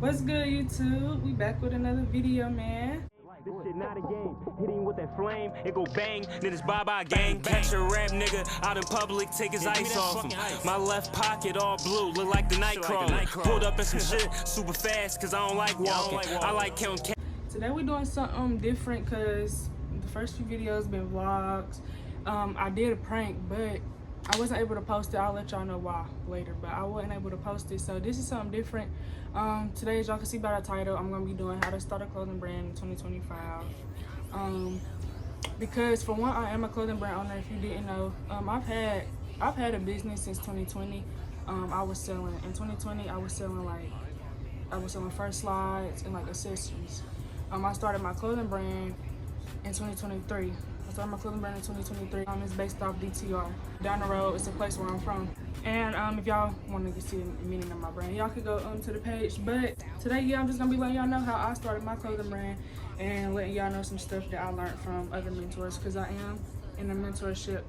What's good, YouTube? We back with another video, man. This shit not a game. Hitting with that flame, it go bang, then it's bye-bye gang. Catch a rap nigga out in public, take his ice off him. My left pocket all blue, look like the Nightcrawler. Pulled up in some shit super fast, cause I don't like walking. I like counting. Today we're doing something different because the first few videos been vlogs. I did a prank, but I wasn't able to post it. I'll let y'all know why later, but I wasn't able to post it. So this is something different. Today, as y'all can see by the title, I'm gonna be doing how to start a clothing brand in 2025. Because for one, I am a clothing brand owner. If you didn't know, I've had a business since 2020. I was selling in 2020. I was selling first slides and like accessories. I started my clothing brand in 2023. I started my clothing brand in 2023. It's based off DTR. Down the road, it's a place where I'm from. And if y'all want to see the meaning of my brand, y'all could go to the page. But today, yeah, I'm just gonna be letting y'all know how I started my clothing brand and letting y'all know some stuff that I learned from other mentors, because I am in a mentorship,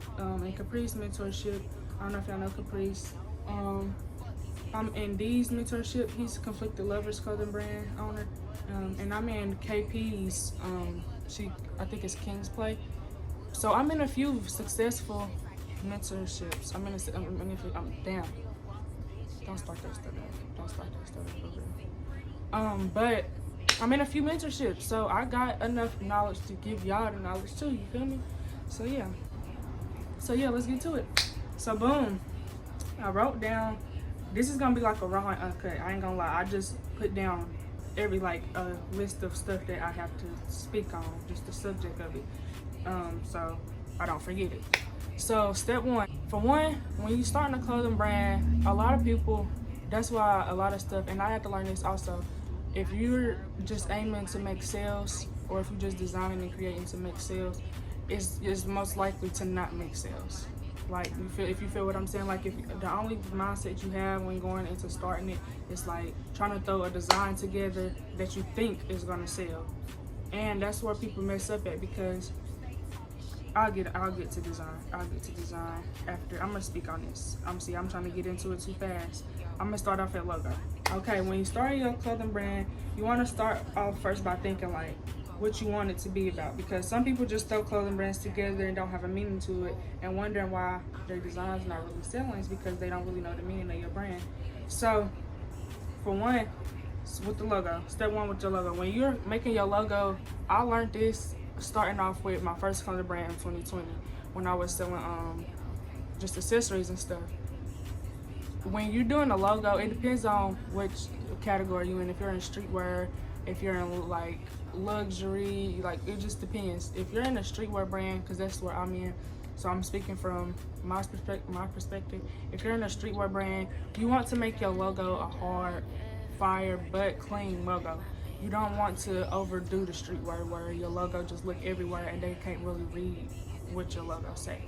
in Caprice mentorship. I don't know if y'all know Caprice. I'm in D's mentorship. He's Conflicted Lovers clothing brand owner. And I'm in KP's, I think it's King's Play. So I'm in a few successful mentorships. Damn. Don't start that stuff. Don't start that stuff. But I'm in a few mentorships, so I got enough knowledge to give y'all the knowledge too. You feel me? So yeah, let's get to it. So boom, I wrote down. This is gonna be like a raw and uncut. I ain't gonna lie. I just put down every list of stuff that I have to speak on, just the subject of it, so I don't forget it. So step one, for one, when you starting a clothing brand, a lot of people, that's why a lot of stuff, and I had to learn this also, if you're just aiming to make sales, or if you're just designing and creating to make sales, it's most likely to not make sales. Like, if you feel what I'm saying, like if the only mindset you have when going into starting it is like trying to throw a design together that you think is gonna sell, and that's where people mess up at, because I'll get to design after. I'm gonna speak on this. I'm trying to get into it too fast. I'm gonna start off at logo. Okay, when you start your clothing brand, you want to start off first by thinking like what you want it to be about, because some people just throw clothing brands together and don't have a meaning to it, and wondering why their design's not really selling is because they don't really know the meaning of your brand. So for one, with the logo, step one with your logo, when you're making your logo, I learned this starting off with my first clothing brand in 2020 when I was selling just accessories and stuff. When you're doing a logo, it depends on which category you're in. If you're in streetwear, if you're in like luxury, like it just depends. If you're in a streetwear brand, because that's where I'm in, so I'm speaking from my perspective. If you're in a streetwear brand, you want to make your logo a hard, fire, but clean logo. You don't want to overdo the streetwear where your logo just look everywhere and they can't really read what your logo say.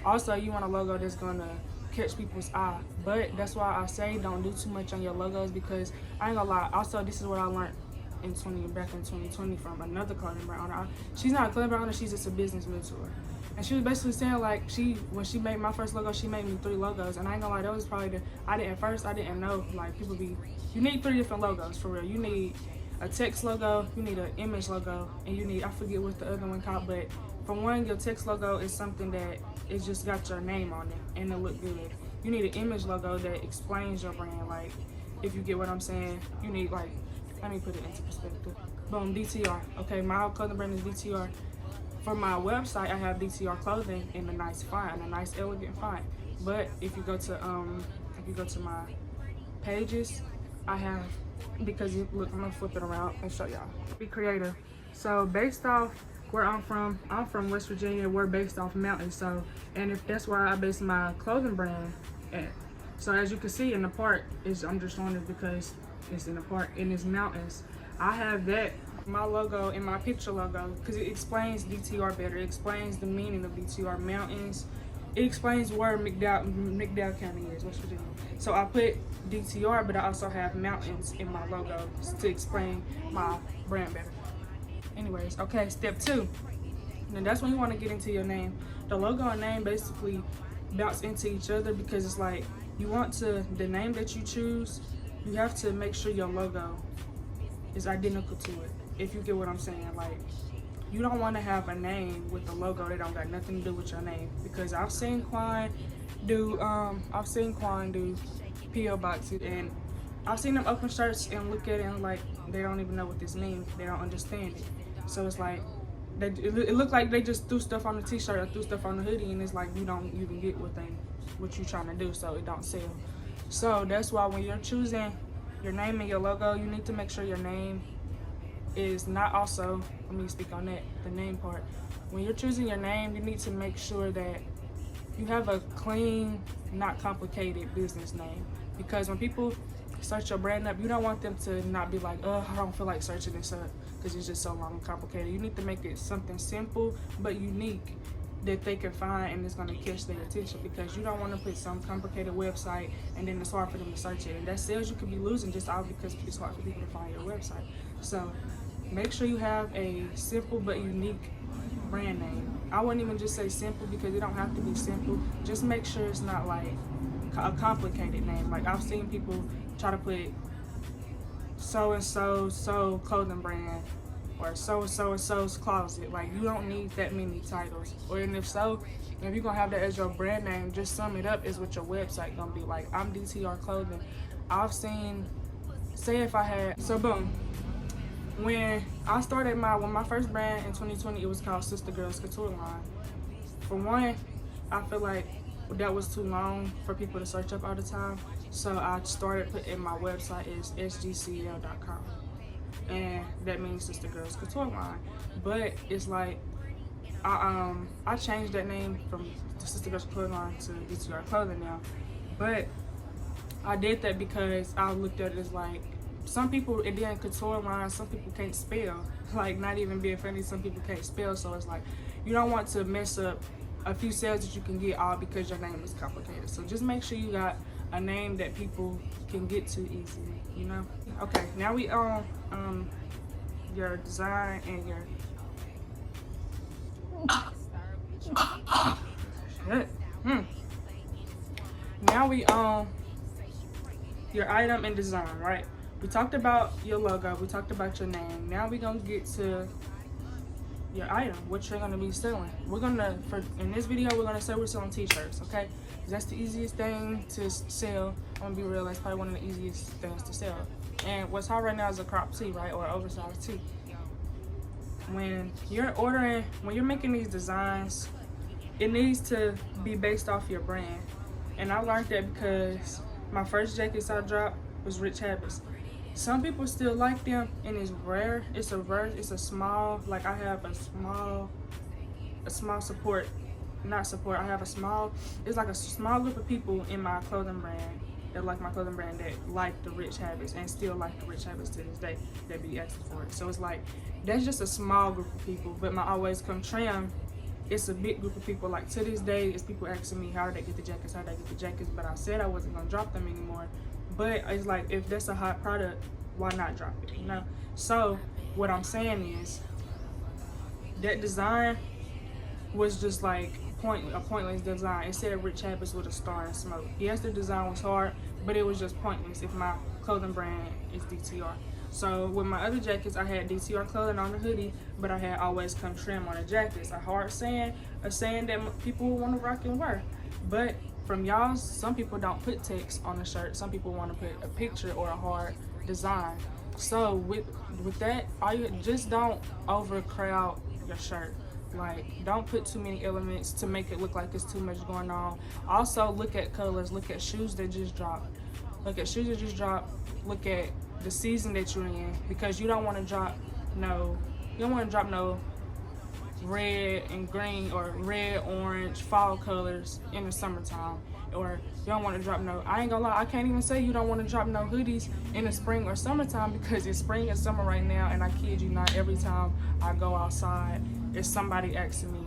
Also, you want a logo that's gonna catch people's eye, but that's why I say don't do too much on your logos, because I ain't gonna lie. Also, this is what I learned back in 2020 from another clothing brand owner. She's not a clothing brand owner, she's just a business mentor. And she was basically saying like when she made my first logo, she made me 3 logos. And I ain't gonna lie, that was probably I didn't know, like you need 3 different logos for real. You need a text logo, you need an image logo, and you need, I forget what the other one called, but for one, your text logo is something that it's just got your name on it and it look good. You need an image logo that explains your brand, like, if you get what I'm saying. You need, like, let me put it into perspective. Boom, DTR. Okay, my clothing brand is DTR. For my website, I have DTR clothing in a nice font, a nice elegant font. But if you go to my pages, I have, because look, I'm gonna flip it around and show y'all. Be creative. So based off where I'm from West Virginia. We're based off mountains, so, and if that's where I base my clothing brand at. So as you can see in the park, I'm just showing it because it's in the park and it's mountains. I have that, my logo and my picture logo, because it explains DTR better. It explains the meaning of DTR, mountains. It explains where McDowell County is, West Virginia. So I put DTR, but I also have mountains in my logo to explain my brand better. Anyways, okay, step 2. And that's when you want to get into your name. The logo and name basically bounce into each other, because it's like you want to, the name that you choose, you have to make sure your logo is identical to it, if you get what I'm saying. Like, you don't want to have a name with a logo that don't got nothing to do with your name, because I've seen Quan do PO boxes, and I've seen them open shirts and look at it and like they don't even know what this means. They don't understand it. So it's like it looked like they just threw stuff on the t-shirt or threw stuff on the hoodie, and it's like you don't even get what you're trying to do, so it don't sell. So that's why when you're choosing your name and your logo, you need to make sure your name is not also, let me speak on that, the name part. When you're choosing your name, you need to make sure that you have a clean, not complicated business name. Because when people search your brand up, you don't want them to not be like, oh, I don't feel like searching this up because it's just so long and complicated. You need to make it something simple but unique that they can find and it's going to catch their attention, because you don't want to put some complicated website and then it's hard for them to search it, and that sales you could be losing just all because it's hard for people to find your website. So make sure you have a simple but unique brand name. I wouldn't even just say simple, because it don't have to be simple. Just make sure it's not like a complicated name. Like, I've seen people try to put so and so clothing brand or so and so's closet. Like, you don't need that many titles. Or, and if so, if you're gonna have that as your brand name, just sum it up is what your website gonna be. Like, I'm DTR Clothing. I've seen, say if I had, so boom, when I started my first brand in 2020, it was called Sister Girls Couture Line. For one, I feel like that was too long for people to search up all the time, so I started putting my website is sgcl.com, and that means Sister Girls Couture Line. But it's like I changed that name from the Sister Girls Couture Line to DTR Clothing now. But I did that because I looked at it as like, some people, and then couture line, some people can't spell. Like, not even being funny, some people can't spell. So it's like, you don't want to mess up a few sales that you can get all because your name is complicated. So just make sure you got a name that people can get to easily, you know? Okay, now we on your design and your Now we on your item and design, right? We talked about your logo, we talked about your name. Now we're gonna get to your item, what you're gonna be selling. In this video, we're gonna say we're selling t-shirts, okay? That's the easiest thing to sell. I'm gonna be real, that's probably one of the easiest things to sell. And what's hot right now is a crop tee, right? Or an oversized tee. When you're making these designs, it needs to be based off your brand. And I learned that because my first jackets I dropped was Rich Habits. Some people still like them, and it's rare. It's a small, like I have a small support, not support. I have it's like a small group of people in my clothing brand that like my clothing brand, that like the Rich Habits and still like the Rich Habits to this day. They be asking for it. So it's like, that's just a small group of people. But my Always Come Trim, it's a big group of people. Like, to this day, it's people asking me, how did they get the jackets? But I said I wasn't gonna drop them anymore. But it's like, if that's a hot product, why not drop it, you know? So what I'm saying is, that design was just like a pointless design. It said Rich Habits with a star and smoke. Yes, the design was hard, but it was just pointless if my clothing brand is DTR. So with my other jackets, I had DTR Clothing on the hoodie, but I had Always Come Trim on the jackets. A hard saying, a saying that people would want to rock and wear. But from y'all, some people don't put text on the shirt. Some people want to put a picture or a hard design. So with that, just don't overcrowd your shirt. Like, don't put too many elements to make it look like it's too much going on. Also, look at colors. Look at shoes that just dropped. Look at the season that you're in, because you don't want to drop no red and green or red, orange, fall colors in the summertime. Or you don't want to drop I ain't gonna lie, I can't even say you don't want to drop no hoodies in the spring or summertime, because it's spring and summer right now, and I kid you not, every time I go outside, it's somebody asking me,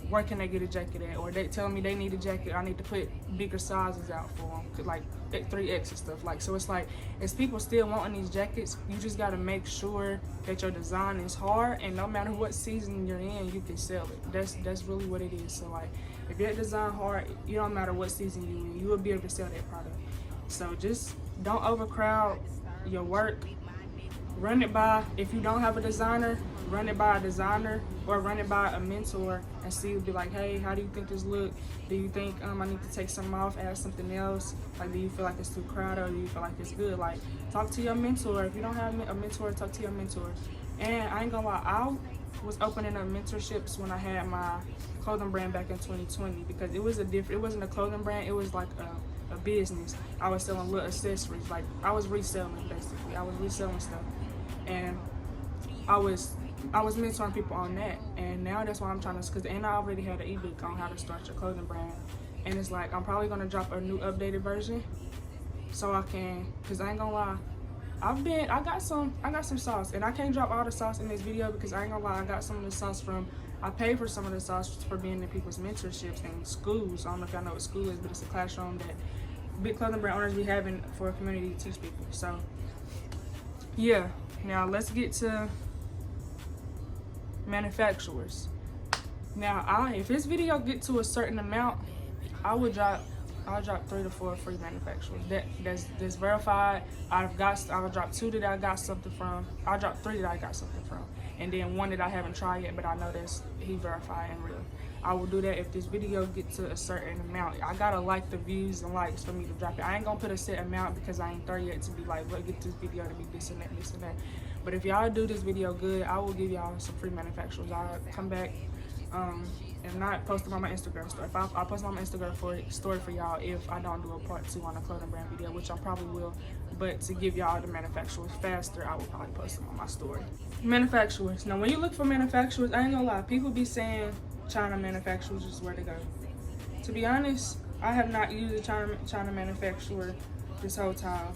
where can they get a jacket at? Or they tell me they need a jacket, I need to put bigger sizes out for them, like 3X and stuff. Like, so it's like, as people still wanting these jackets, you just gotta make sure that your design is hard, and no matter what season you're in, you can sell it. That's really what it is. So like, if your design hard, it don't matter what season you in, you will be able to sell that product. So just don't overcrowd your work. Run it by, if you don't have a designer, run it by a designer or run it by a mentor and see, be like, hey, how do you think this look? Do you think I need to take some off, add something else? Like, do you feel like it's too crowded or do you feel like it's good? Like, talk to your mentor. If you don't have a mentor, talk to your mentor. And I ain't gonna lie, I was opening up mentorships when I had my clothing brand back in 2020 because it wasn't a clothing brand, it was like a business. I was selling little accessories, like I was reselling basically. I was reselling stuff. And I was mentoring people on that, and now that's why I'm trying to, and I already had an ebook on how to start your clothing brand, and it's like I'm probably gonna drop a new updated version, so I can, cause I ain't gonna lie, I got some sauce, and I can't drop all the sauce in this video because I ain't gonna lie, I got some of the sauce I paid for some of the sauce for being in people's mentorships and schools. I don't know if y'all know what school is, but it's a classroom that big clothing brand owners be having for a community to teach people. So yeah. Now let's get to manufacturers. Now if this video get to a certain amount, I'll drop 3 to 4 free manufacturers. That's verified. I'll drop 2 that I got something from. I'll drop 3 that I got something from. And then 1 that I haven't tried yet, but I know he verified and real. I will do that if this video gets to a certain amount. I gotta like the views and likes for me to drop it. I ain't gonna put a set amount because I ain't there yet to be like, look, get this video to be this and that, this and that. But if y'all do this video good, I will give y'all some free manufacturers. I'll come back and not post them on my Instagram story. I'll post them on my Instagram story for y'all if I don't do a part 2 on a clothing brand video, which I probably will. But to give y'all the manufacturers faster, I will probably post them on my story. Manufacturers. Now, when you look for manufacturers, I ain't gonna lie, people be saying China manufacturers is where to go. To be honest, I have not used a China manufacturer this whole time.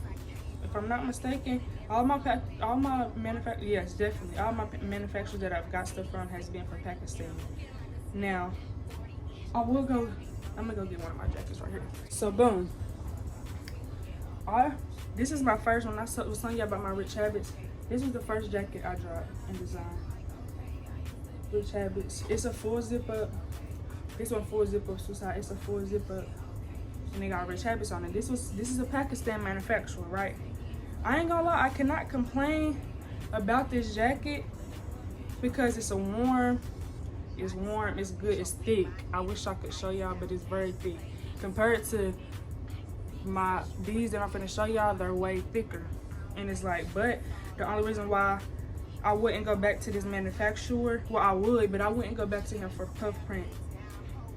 If I'm not mistaken, all my manufacturers, yes, definitely, all my manufacturers that I've got stuff from has been from Pakistan. Now, I'm gonna go get one of my jackets right here. So boom. This is my first one. I was telling you about my Rich Habits. This was the first jacket I dropped in design. Rich Habits. It's a full zip up. This one full zip up suicide. It's a full zip up. And they got Rich Habits on it. This is a Pakistan manufacturer, right? I ain't gonna lie, I cannot complain about this jacket because it's warm, it's good, it's thick. I wish I could show y'all, but it's very thick. Compared to these that I'm finna show y'all, they're way thicker. And it's like, but the only reason why I wouldn't go back to this manufacturer, well, I would, but I wouldn't go back to him for puff print.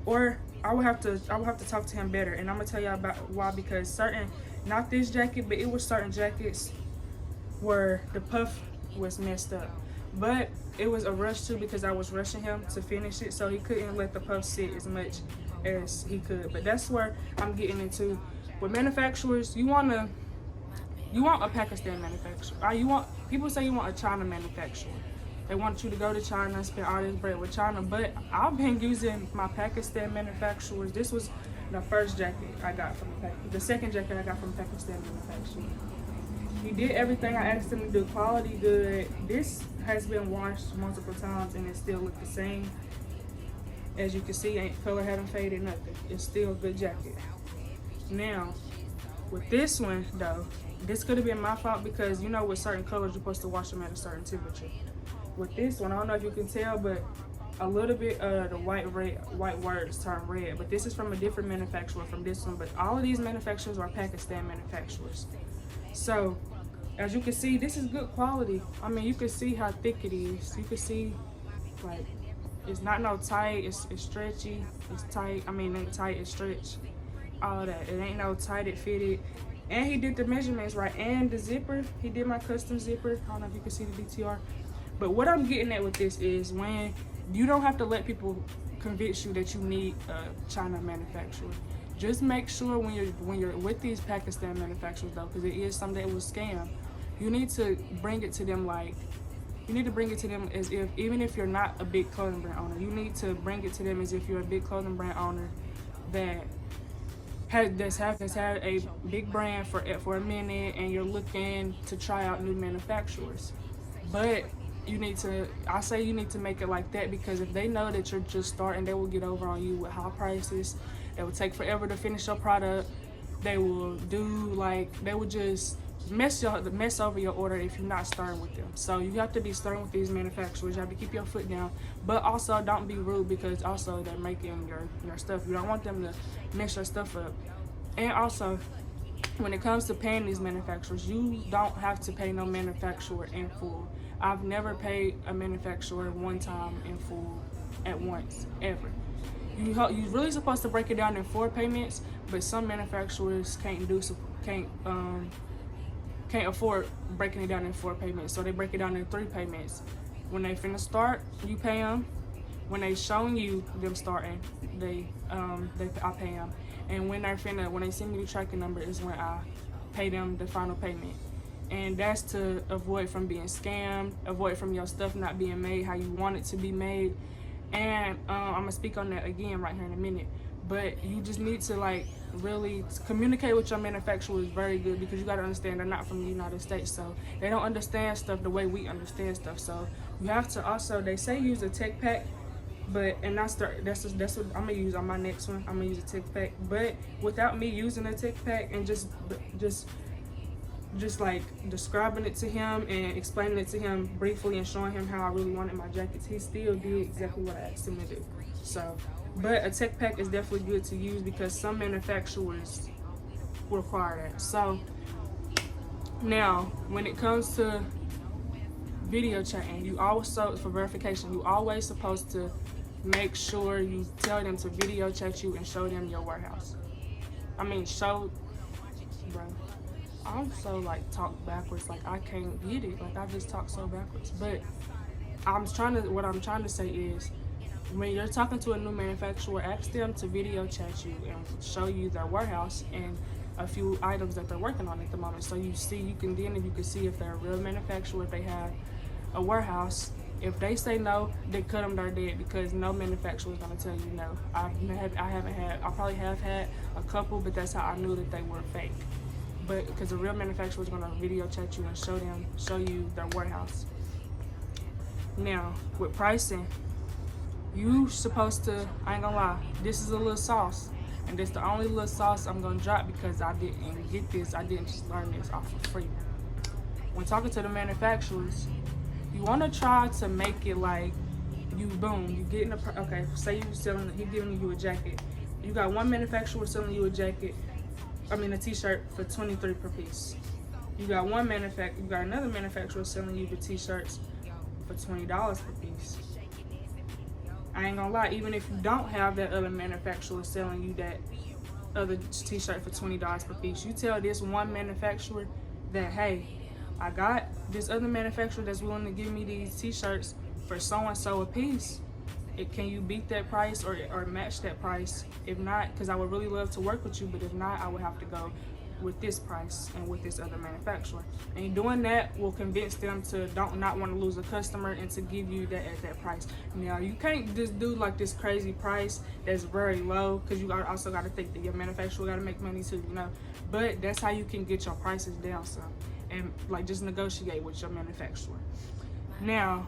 Or I would have to talk to him better. And I'm gonna tell y'all about why, because not this jacket, but it was certain jackets where the puff was messed up. But it was a rush too because I was rushing him to finish it, so he couldn't let the puff sit as much as he could. But that's where I'm getting into. With manufacturers, you want a Pakistan manufacturer. People say you want a China manufacturer. They want you to go to China and spend all this bread with China. But I've been using my Pakistan manufacturers. This was the first jacket I got from the second jacket I got from Pakistan manufacturer. He did everything I asked him to do. Quality good. This has been washed multiple times and it still looks the same. As you can see, color haven't faded, nothing. It's still a good jacket. Now, with this one though, this could have been my fault because you know with certain colors you're supposed to wash them at a certain temperature. With this one, I don't know if you can tell, but a little bit of the white words turn red. But this is from a different manufacturer from this one. But all of these manufacturers are Pakistan manufacturers. So, as you can see, this is good quality. I mean, you can see how thick it is. You can see, like, it's not no tight. It's stretchy. It's tight. I mean, ain't tight. It's stretch. All that. It ain't no tight. It fitted. And he did the measurements right. And the zipper, he did my custom zipper. I don't know if you can see the DTR. But what I'm getting at with this is when you don't have to let people convince you that you need a China manufacturer. Just make sure when you're with these Pakistan manufacturers though, because it is something that was scam, you need to bring it to them as if, even if you're not a big clothing brand owner, you need to bring it to them as if you're a big clothing brand owner that's had a big brand for a minute and you're looking to try out new manufacturers. But you need to make it like that, because if they know that you're just starting, they will get over on you with high prices. It will take forever to finish your product, They will just mess over your order if you're not stern with them. So you have to be stern with these manufacturers. You have to keep your foot down, but also don't be rude, because also they're making your stuff. You don't want them to mess your stuff up. And also, when it comes to paying these manufacturers, you don't have to pay no manufacturer in full. I've never paid a manufacturer one time in full at once, ever. You're really supposed to break it down in 4 payments, but some manufacturers can't afford breaking it down in 4 payments, so they break it down in 3 payments. When they finna start, you pay them. When they showing you them starting, I pay them. And when they send me the tracking number is when I pay them the final payment. And that's to avoid from being scammed, avoid from your stuff not being made how you want it to be made. And I'm gonna speak on that again right here in a minute. But you just need to like really communicate with your manufacturers very good, because you gotta understand they're not from the United States, so they don't understand stuff the way we understand stuff. So you have to also, they say use a tech pack, that's what I'm gonna use on my next one. I'm gonna use a tech pack, but without me using a tech pack and just like describing it to him and explaining it to him briefly and showing him how I really wanted my jackets, he still did exactly what I asked him to do. So, but a tech pack is definitely good to use because some manufacturers require that. So now, when it comes to video chatting, for verification, you always supposed to make sure you tell them to video chat you and show them your warehouse. Bro, I'm so like talk backwards, like I can't get it, like I just talk so backwards. But what I'm trying to say is, when you're talking to a new manufacturer, ask them to video chat you and show you their warehouse and a few items that they're working on at the moment. So you can see if they're a real manufacturer, if they have a warehouse. If they say no, then cut them, they're dead, because no manufacturer is gonna tell you no. I probably have had a couple, but that's how I knew that they were fake. But because a real manufacturer is gonna video chat you and show you their warehouse. Now, with pricing, you supposed to, I ain't gonna lie, this is a little sauce, and this the only little sauce I'm gonna drop, because I didn't just learn this off for free. When talking to the manufacturers, you wanna try to make it like you getting okay, say he giving you a jacket. You got one manufacturer selling you a t-shirt for $23 per piece. You got another manufacturer selling you the t-shirts for $20 per piece. I ain't gonna lie, even if you don't have that other manufacturer selling you that other t-shirt for $20 per piece, you tell this one manufacturer that, hey, I got this other manufacturer that's willing to give me these t-shirts for so-and-so a piece. Can you beat that price or match that price? If not, because I would really love to work with you, but if not, I would have to go with this price and with this other manufacturer. And doing that will convince them to not want to lose a customer and to give you that at that price. Now, you can't just do like this crazy price that's very low, because you also got to think that your manufacturer got to make money too, But that's how you can get your prices down some, and like just negotiate with your manufacturer. Now,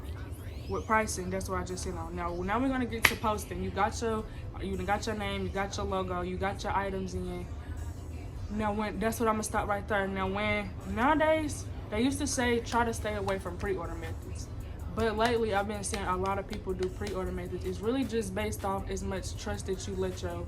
with pricing, that's what I just said on. Now we're gonna get to posting. You got your name, you got your logo, you got your items in. Now that's what I'm gonna stop right there. Nowadays they used to say try to stay away from pre-order methods, but lately I've been seeing a lot of people do pre-order methods. It's really just based off as much trust that you let your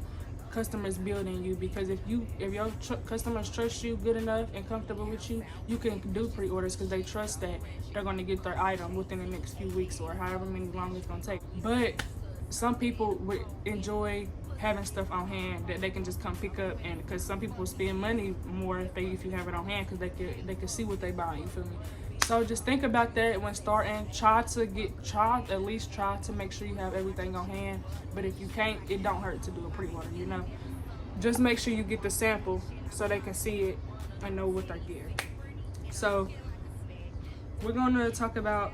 customers build in you, because if your customers trust you good enough and comfortable with you, you can do pre-orders, because they trust that they're going to get their item within the next few weeks or however many long it's going to take. But some people would enjoy having stuff on hand that they can just come pick up, and because some people spend money more if you have it on hand, because they can see what they buy. You feel me? So just think about that when starting. Try at least to make sure you have everything on hand. But if you can't, it don't hurt to do a pre-order, Just make sure you get the sample so they can see it and know what they're getting. So we're gonna talk about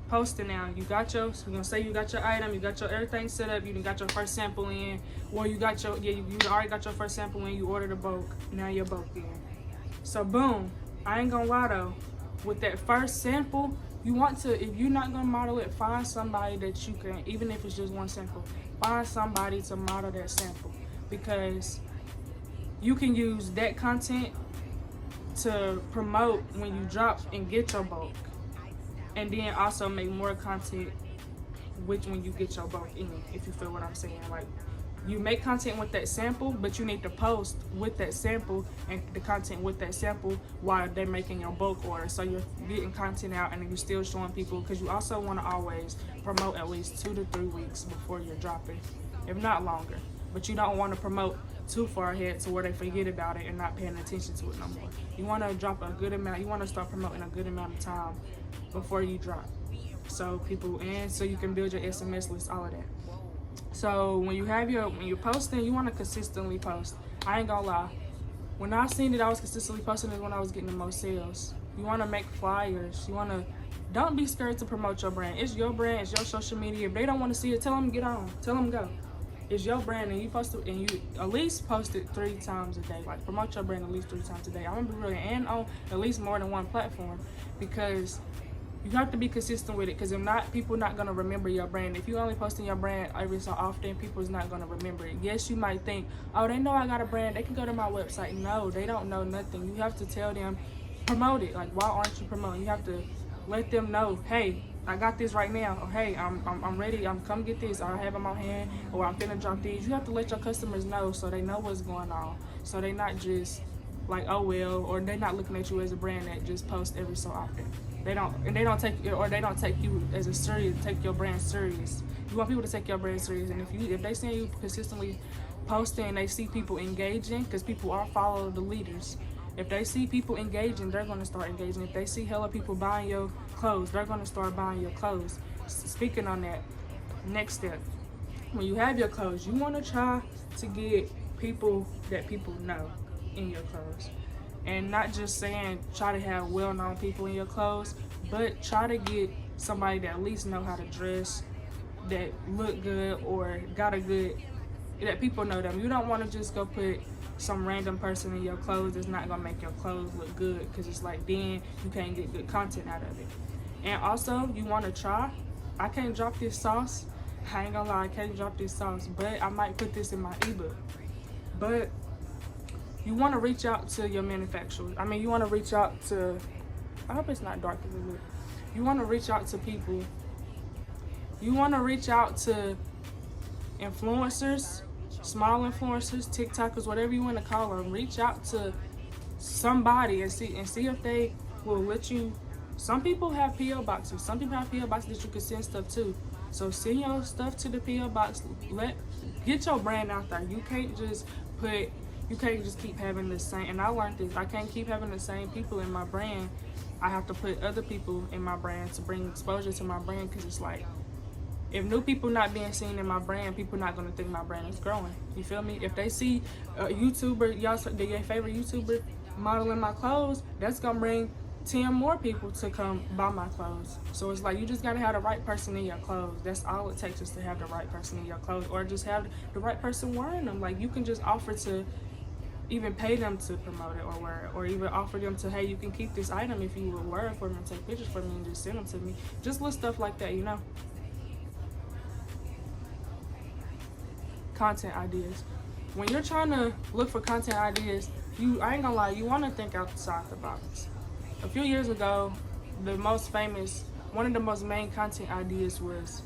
posting now. We're gonna say you got your item, you got your everything set up, you got your first sample in, or you already got your first sample in, you ordered a bulk, now your bulk in. So boom, I ain't gonna lie though, with that first sample, you want to, if you're not gonna model it, find somebody that you can, even if it's just one sample, find somebody to model that sample, because you can use that content to promote when you drop and get your bulk, and then also make more content when you get your bulk in, if you feel what I'm saying. Like, you make content with that sample, but you need to post with that sample and the content with that sample while they're making your bulk order. So you're getting content out and you're still showing people, because you also want to always promote at least 2 to 3 weeks before you're dropping, if not longer. But you don't want to promote too far ahead to where they forget about it and not paying attention to it no more. You want to drop a good amount, you want to start promoting a good amount of time before you drop. So so you can build your SMS list, all of that. So when you're posting, you want to consistently post. I ain't gonna lie. When I seen that I was consistently posting is when I was getting the most sales. You want to make flyers. Don't be scared to promote your brand. It's your brand, it's your social media. If they don't want to see it, tell them get on. Tell them go. It's your brand, and you post it, and you at least post it 3 times a day. Like, promote your brand at least 3 times a day. I'm gonna be real, and on at least more than one platform, because you have to be consistent with it. Because if not, people not gonna remember your brand. If you only posting your brand every so often, people's not gonna remember it. Yes, you might think, oh, they know I got a brand, they can go to my website. No, they don't know nothing. You have to tell them, promote it. Like, why aren't you promoting? You have to let them know, hey, I got this right now, or hey, I'm ready, come get this, or I have them on hand, or I'm finna drop these. You have to let your customers know so they know what's going on. So they not just like, oh well, or they're not looking at you as a brand that just posts every so often. They don't take you as take your brand serious. You want people to take your brand serious, and if they see you consistently posting and they see people engaging, because people are following the leaders. If they see people engaging, they're gonna start engaging. If they see hella people buying your clothes, they're gonna start buying your clothes. Speaking on that, next step, when you have your clothes, you wanna try to get people that people know in your clothes. And not just saying try to have well-known people in your clothes, but try to get somebody that at least know how to dress, that look good, or that people know them. You don't want to just go put some random person in your clothes that's not gonna make your clothes look good, because it's like, then you can't get good content out of it. And also, you want to try, I can't drop this sauce, I ain't gonna lie, I can't drop this sauce, but I might put this in my ebook. But you want to reach out to your manufacturer. You want to reach out to, I hope it's not dark as it looks. You want to reach out to people. You want to reach out to influencers, small influencers, TikTokers, whatever you want to call them. Reach out to somebody and see if they will let you. Some people have PO boxes. Some people have PO boxes that you can send stuff to. So send your stuff to the PO box. Get your brand out there. You can't just keep having the same, and I learned this, I can't keep having the same people in my brand. I have to put other people in my brand to bring exposure to my brand, because it's like, if new people not being seen in my brand, people not gonna think my brand is growing. You feel me? If they see a YouTuber, your favorite YouTuber modeling my clothes, that's gonna bring 10 more people to come buy my clothes. So it's like, you just gotta have the right person in your clothes. That's all it takes, is to have the right person in your clothes, or just have the right person wearing them. Like, you can just offer to even pay them to promote it or wear it, or even offer them to, hey, you can keep this item if you will wear it for me and take pictures for me and just send them to me. Just little stuff like that, you know. Content ideas. When you're trying to look for content ideas, I ain't gonna lie, you want to think outside the box. A few years ago, one of the most main content ideas was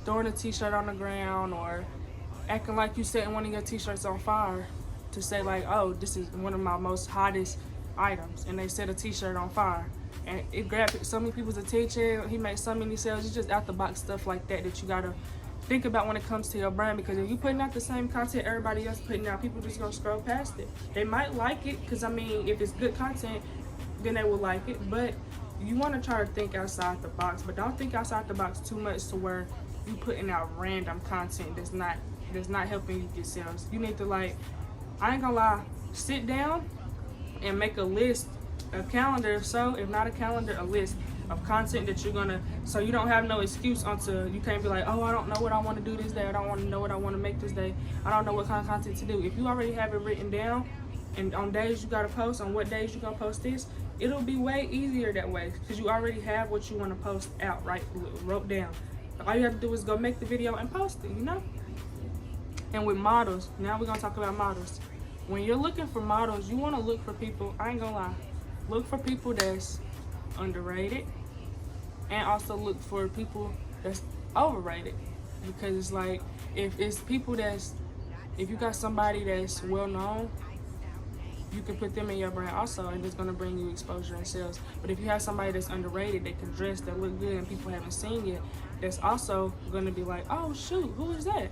throwing a t-shirt on the ground, or acting like you setting one of your t-shirts on fire to say like, oh, this is one of my most hottest items, and they set a t-shirt on fire, and it grabbed so many people's attention. He made so many sales. It's just out the box stuff like that you gotta think about when it comes to your brand, because if you putting out the same content everybody else putting out, people just gonna scroll past it. They might like it, because if it's good content, then they will like it, but you want to try to think outside the box. But don't think outside the box too much to where you putting out random content that's not helping you get sales. You need to, like, I ain't gonna lie, sit down and make a list, a calendar. So if not a calendar, a list of content that you're gonna, so you don't have no excuse until you can't be like, oh, I don't know what I want to do this day, I don't want to know what I want to make this day, I don't know what kind of content to do. If you already have it written down, and on days you gotta post, on what days you gonna post this, it'll be way easier that way, because you already have what you want to post out, right, wrote down. All you have to do is go make the video and post it, you know. And with models, now we're gonna talk about models. when you're looking for models, you want to look for people, I ain't gonna lie, look for people that's underrated, and also look for people that's overrated. Because it's like, if it's people that's, if you got somebody that's well known, you can put them in your brand also, and it's gonna bring you exposure and sales. But if you have somebody that's underrated, that can dress, that look good, and people haven't seen yet, that's also gonna be like, oh shoot, who is that?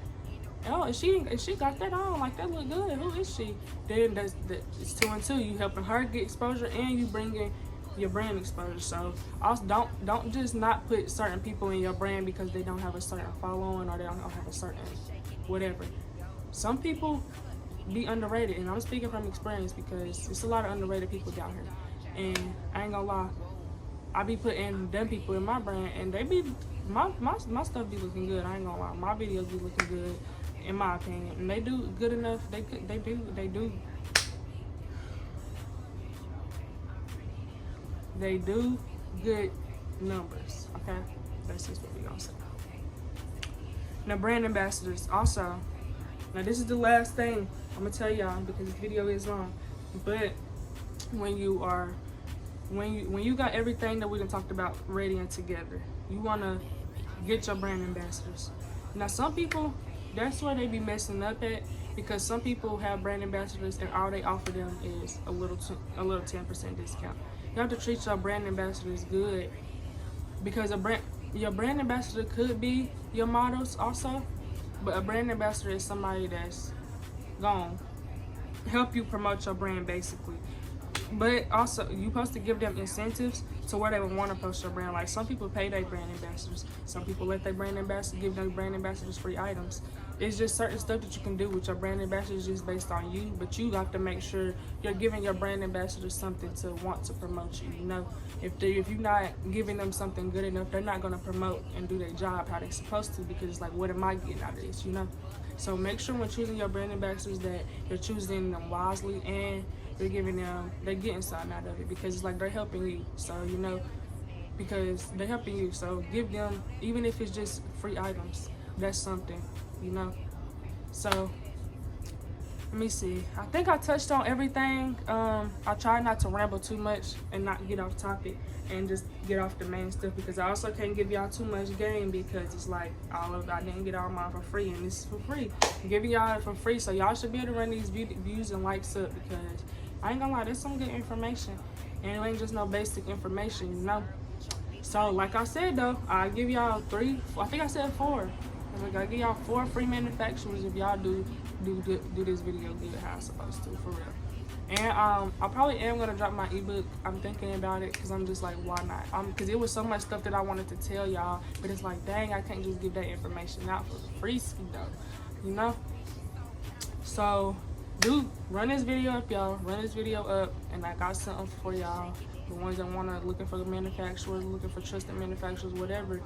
Oh, if she got that on, like that look good, who is she? Then it's 2 and 2. You helping her get exposure, and you bringing your brand exposure. So also don't just not put certain people in your brand because they don't have a certain following or they don't have a certain whatever. Some people be underrated, and I'm speaking from experience because it's a lot of underrated people down here. And I ain't gonna lie, I be putting them people in my brand, and they be my stuff be looking good. I ain't gonna lie, my videos be looking good, in my opinion, and they do good enough. They do good numbers. Okay, that's just what we gonna say. Now, brand ambassadors also. Now, this is the last thing I'm gonna tell y'all because this video is long. But when you got everything that we done talked about ready and together, you wanna get your brand ambassadors. Now, some people, that's where they be messing up at, because some people have brand ambassadors and all they offer them is a little 10% discount. You have to treat your brand ambassadors good, because your brand ambassador could be your models also, but a brand ambassador is somebody that's gonna help you promote your brand basically. But also, you supposed to give them incentives to where they would want to post your brand. Like, some people pay their brand ambassadors. Some people let their brand ambassador give their brand ambassadors free items. It's just certain stuff that you can do with your brand ambassadors just based on you. But you have to make sure you're giving your brand ambassadors something to want to promote you. You know, if you're not giving them something good enough, they're not going to promote and do their job how they're supposed to, because it's like, what am I getting out of this, you know? So make sure when choosing your brand ambassadors that you're choosing them wisely, and they're getting something out of it, because it's like they're helping you. So, you know, because they're helping you, so give them, even if it's just free items, that's something, you know. So let me see, I think I touched on everything. I try not to ramble too much and not get off topic and just get off the main stuff, because I also can't give y'all too much game, because it's like I didn't get all mine for free, and this is for free. I'm giving y'all it for free, so y'all should be able to run these views and likes up, because I ain't gonna lie, there's some good information, and it ain't just no basic information, you know. So like I said though, I give y'all 3, I think I said 4. Like, I give y'all 4 free manufacturers if y'all do this video good how I'm supposed to, for real. And I probably am gonna drop my ebook. I'm thinking about it, because I'm just like, why not? Because it was so much stuff that I wanted to tell y'all, but it's like, dang, I can't just give that information out for free though, you know. So run this video up, y'all. Run this video up, and I got something for y'all. The ones that looking for manufacturers, looking for trusted manufacturers, whatever.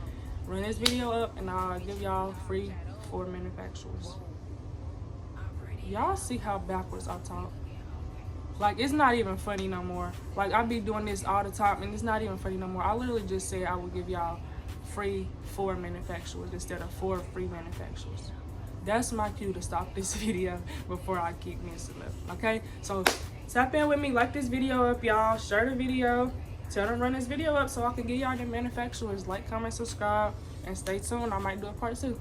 Run this video up, and I'll give y'all free 4 manufacturers. Y'all see how backwards I talk? Like, it's not even funny no more. Like, I be doing this all the time, and it's not even funny no more. I literally just said I would give y'all free 4 manufacturers instead of 4 free manufacturers. That's my cue to stop this video before I keep messing up, okay? So tap in with me, like this video up, y'all. Share the video. Tell them to run this video up so I can give y'all the manufacturers. Like, comment, subscribe, and stay tuned. I might do a part 2.